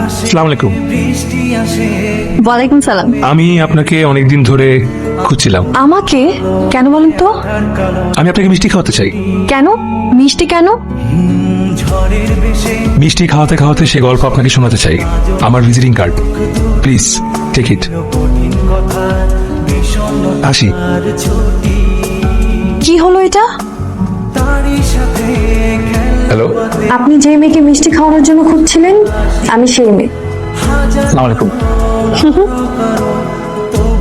আসসালামু আলাইকুম। ওয়ালাইকুম সালাম। আমি আপনাকে অনেকদিন ধরে খুঁজছিলাম। আমাকে কেন বলেন তো? আমি আপনাকে মিষ্টি খাওয়াতে চাই। কেন মিষ্টি কেন? মিষ্টি খাওয়াতে খাওয়াতে সে গল্প আপনাকে শোনাতে চাই। আমার visiting card, please take it. আসি। কি হলো এটা? হ্যালো, আপনি যে মেয়েকে মিষ্টি খাওয়ানোর জন্য খুঁজছিলেন আমি সেই মেয়ে। আসসালামু আলাইকুম।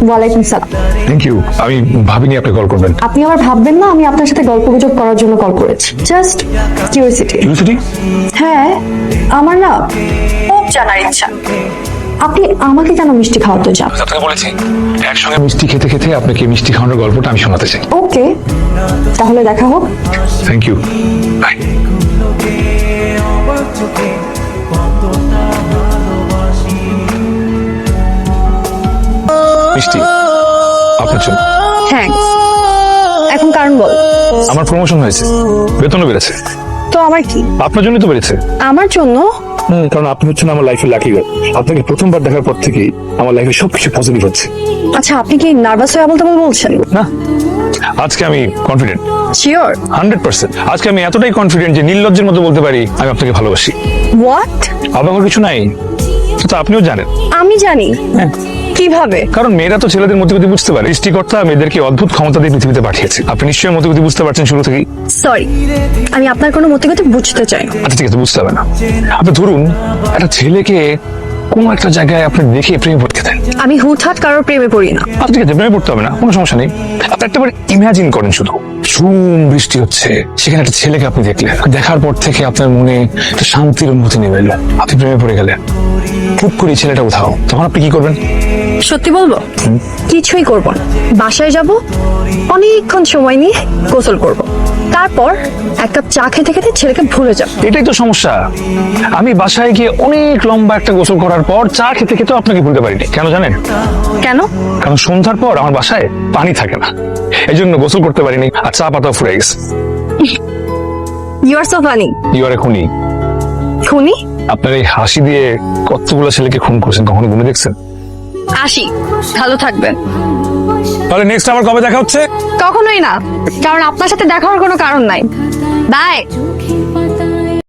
ওয়ালাইকুম সালাম। Thank you. আমি ভাবিনি আপনি কল করবেন। আপনি আবার ভাববেন না আমি আপনার সাথে গল্পগুজব করার জন্য কল করেছি। Just curiosity. কিউরিওসিটি? হ্যাঁ, আমার না খুব জানার ইচ্ছা আপনি আমাকে কেন মিষ্টি খাওয়াতে চান। আপনাকে বলেছি একসঙ্গে মিষ্টি খেতে খেতে আপনাকে মিষ্টি খাওয়ানোর গল্পটা আমি শোনাতে চাই। ওকে, তাহলে দেখা হোক। Thank you, bye. মিষ্টি আপনার জন্য। থ্যাঙ্কস। এখন কারণ বল। আমার প্রমোশন হয়েছে, বেতনও বেড়েছে। তো আমার কি? আপনার জন্যই তো বেড়েছে। আমার জন্য? কারণ আপনি হচ্ছেন আমার লাইফের লাকি গার্ল। আপনাকে প্রথমবার দেখার পর থেকেই আমার লাইফে সবকিছু পজিটিভ হচ্ছে। আচ্ছা, আপনি কি নার্ভাস হয়ে বলতে বলছেন? না, আজকে আমি কনফিডেন্ট। শিওর? 100%। আজকে আমি এতটাই কনফিডেন্ট যে নির্লজ্জের মতো বলতে পারি আমি আপনাকে ভালোবাসি। হোয়াট? অবাক কিছু নাই, তো আপনিও জানেন। আমি জানি? হ্যাঁ, কিভাবে? কারণ মেয়েরা তো ছেলেদের মতিগতি বুঝতে পারে। সৃষ্টিকর্তা মেয়েদেরকে অদ্ভুত ক্ষমতা দিয়ে পৃথিবীতে পাঠিয়েছে। আপনি নিশ্চয়ই মতিগতি বুঝতে পারছেন শুরু থেকেই। সরি, আমি আপনার কোনো মতিগতি বুঝতে চাই না। আচ্ছা ঠিক আছে, বুঝতে হবে না। আপনি ধরুন একটা ছেলেকে কোন একটা জায়গায় আপনি দেখে প্রেমে পড়তে দেন। আমি হুটহাট কারোর প্রেমে পড়ি না। আচ্ছা ঠিক আছে, প্রেমে পড়তে হবে না, কোনো সমস্যা নেই। আপনি একটাবার ইমাজিন করেন, শুধু ঝুম বৃষ্টি হচ্ছে, সেখানে একটা ছেলেকে আপনি দেখলেন। দেখার পর থেকে আপনার মনে একটা শান্তির অনুভূতি নেমে এলো। আপনি প্রেমে পড়ে গেলেন। খুব করে ছেলেটা উঠাও, তখন আপনি কি করবেন? সত্যি বলবো, কিছুই করব না। বাসায় যাব, অনেকক্ষণ সময় নিয়ে গোসল করব, তারপর এক কাপ চা খেতে খেতে ছেলেকে ভুলে যাব। এটাই তো সমস্যা। আমি বাসায় গিয়ে অনেক লম্বা একটা গোসল করার পর চা খেতে খেতেও আপনাকে ভুলতে পারিনি। কেন জানেন? কেন? কারণ সন্ধ্যার পর আমার বাসায় পানি থাকে না, এই জন্য গোসল করতে পারিনি, আর চা পাতাও ফুরে গেছে। You are so funny. You are a খুনি। খুনি? আপনার এই হাসি দিয়ে কতগুলো ছেলেকে খুন করছেন, কখনো গুনে দেখছেন? আসি, ভালো থাকবেন। তাহলে নেক্সট আবার কবে দেখা হচ্ছে? কখনোই না, কারণ আপনার সাথে দেখা হওয়ার কোনো কারণ নাই। বাই।